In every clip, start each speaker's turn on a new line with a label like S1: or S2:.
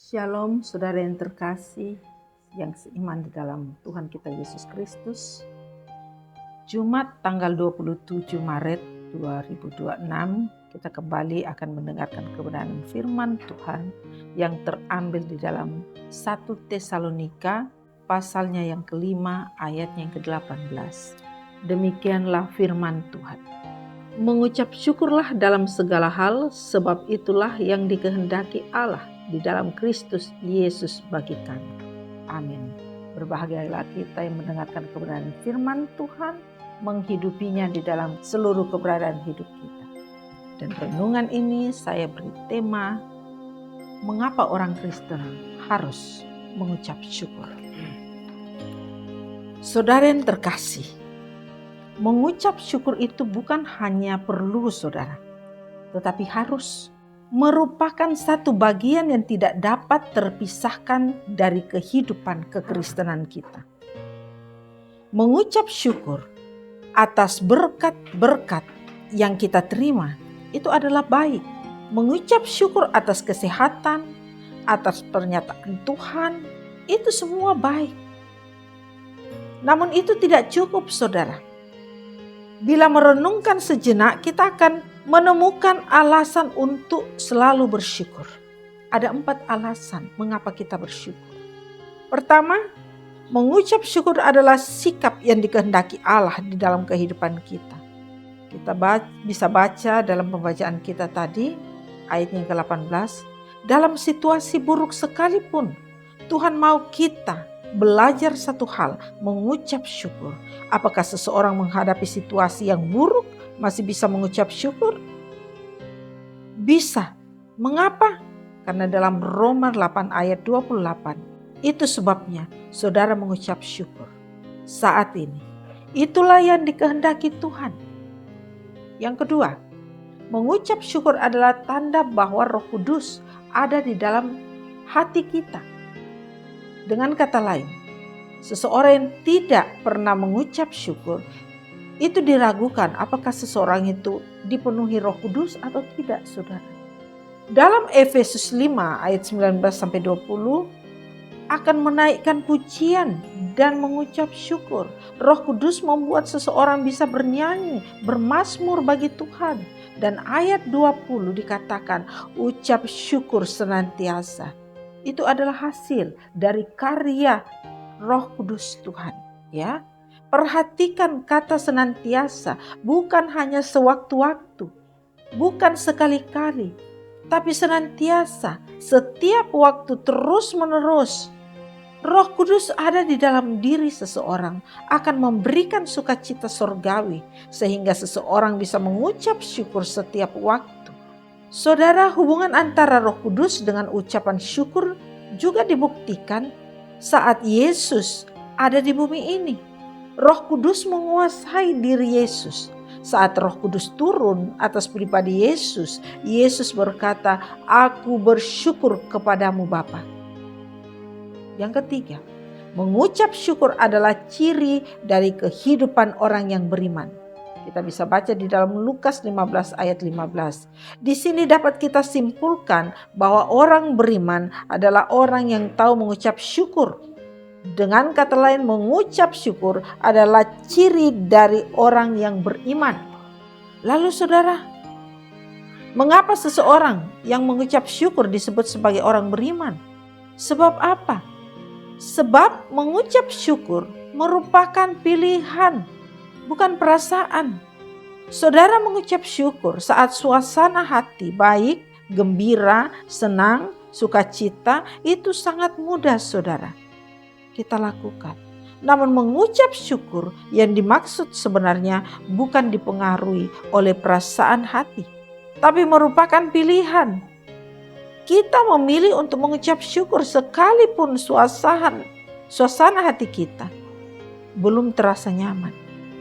S1: Shalom saudara yang terkasih, yang seiman di dalam Tuhan kita Yesus Kristus. Jumat tanggal 27 Maret 2026 kita kembali akan mendengarkan kebenaran firman Tuhan yang terambil di dalam 1 Tesalonika pasalnya yang kelima ayatnya yang ke-18. Demikianlah firman Tuhan. Mengucap syukurlah dalam segala hal, sebab itulah yang dikehendaki Allah di dalam Kristus Yesus bagi kami. Amin. Berbahagialah kita yang mendengarkan kebenaran firman Tuhan, menghidupinya di dalam seluruh keberadaan hidup kita. Dan renungan ini saya beri tema, mengapa orang Kristen harus mengucap syukur. Saudara yang terkasih, mengucap syukur itu bukan hanya perlu saudara, tetapi harus merupakan satu bagian yang tidak dapat terpisahkan dari kehidupan kekristenan kita. Mengucap syukur atas berkat-berkat yang kita terima itu adalah baik. Mengucap syukur atas kesehatan, atas pernyataan Tuhan, itu semua baik. Namun itu tidak cukup saudara. Bila merenungkan sejenak, kita akan menemukan alasan untuk selalu bersyukur. Ada 4 alasan mengapa kita bersyukur. Pertama, mengucap syukur adalah sikap yang dikehendaki Allah di dalam kehidupan kita. Kita bisa baca dalam pembacaan kita tadi, ayat yang ke-18. Dalam situasi buruk sekalipun, Tuhan mau kita belajar satu hal, mengucap syukur. Apakah seseorang menghadapi situasi yang buruk masih bisa mengucap syukur? Bisa. Mengapa? Karena dalam Roma 8 ayat 28, itu sebabnya saudara mengucap syukur saat ini. Itulah yang dikehendaki Tuhan. Yang kedua, mengucap syukur adalah tanda bahwa Roh Kudus ada di dalam hati kita. Dengan kata lain, seseorang yang tidak pernah mengucap syukur, itu diragukan apakah seseorang itu dipenuhi Roh Kudus atau tidak, saudara. Dalam Efesus 5 ayat 19-20 akan menaikkan pujian dan mengucap syukur. Roh Kudus membuat seseorang bisa bernyanyi, bermazmur bagi Tuhan. Dan ayat 20 dikatakan ucap syukur senantiasa. Itu adalah hasil dari karya Roh Kudus Tuhan, ya. Perhatikan kata senantiasa, bukan hanya sewaktu-waktu, bukan sekali-kali, tapi senantiasa, setiap waktu, terus-menerus. Roh Kudus ada di dalam diri seseorang, akan memberikan sukacita surgawi, sehingga seseorang bisa mengucap syukur setiap waktu. Saudara, hubungan antara Roh Kudus dengan ucapan syukur juga dibuktikan saat Yesus ada di bumi ini. Roh Kudus menguasai diri Yesus. Saat Roh Kudus turun atas pribadi Yesus, Yesus berkata, "Aku bersyukur kepadamu Bapa." Yang ketiga, mengucap syukur adalah ciri dari kehidupan orang yang beriman. Kita bisa baca di dalam Lukas 15 ayat 15. Di sini dapat kita simpulkan bahwa orang beriman adalah orang yang tahu mengucap syukur. Dengan kata lain, mengucap syukur adalah ciri dari orang yang beriman. Lalu saudara, mengapa seseorang yang mengucap syukur disebut sebagai orang beriman? Sebab apa? Sebab mengucap syukur merupakan pilihan, bukan perasaan. Saudara mengucap syukur saat suasana hati baik, gembira, senang, sukacita, itu sangat mudah saudara kita lakukan. Namun mengucap syukur yang dimaksud sebenarnya bukan dipengaruhi oleh perasaan hati, tapi merupakan pilihan. Kita memilih untuk mengucap syukur sekalipun suasana hati kita belum terasa nyaman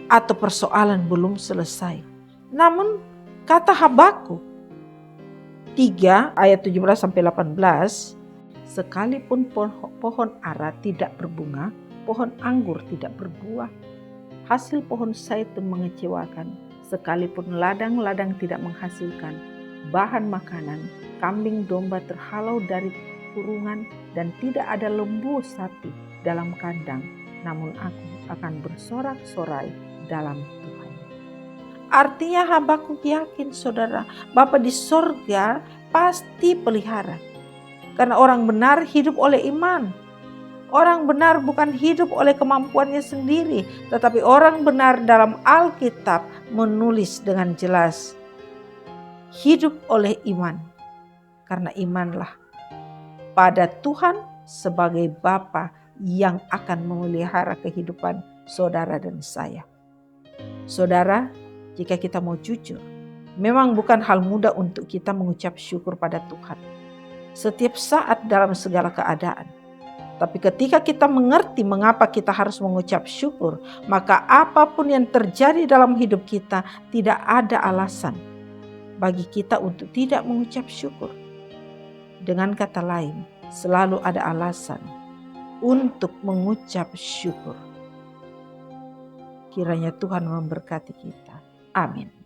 S1: atau persoalan belum selesai. Namun kata Habakuk 3 ayat 17-18, sekalipun pohon ara tidak berbunga, pohon anggur tidak berbuah, hasil pohon zaitun mengecewakan, sekalipun ladang-ladang tidak menghasilkan bahan makanan, kambing domba terhalau dari kurungan dan tidak ada lembu sapi dalam kandang, namun aku akan bersorak-sorai dalam Tuhan. Artinya Habakuk yakin saudara, Bapa di sorga pasti pelihara. Karena orang benar hidup oleh iman. Orang benar bukan hidup oleh kemampuannya sendiri, tetapi orang benar dalam Alkitab menulis dengan jelas, hidup oleh iman. Karena imanlah pada Tuhan sebagai Bapa yang akan memelihara kehidupan saudara dan saya. Saudara, jika kita mau jujur, memang bukan hal mudah untuk kita mengucap syukur pada Tuhan setiap saat dalam segala keadaan. Tapi ketika kita mengerti mengapa kita harus mengucap syukur, maka apapun yang terjadi dalam hidup kita, tidak ada alasan bagi kita untuk tidak mengucap syukur. Dengan kata lain, selalu ada alasan untuk mengucap syukur. Kiranya Tuhan memberkati kita. Amin.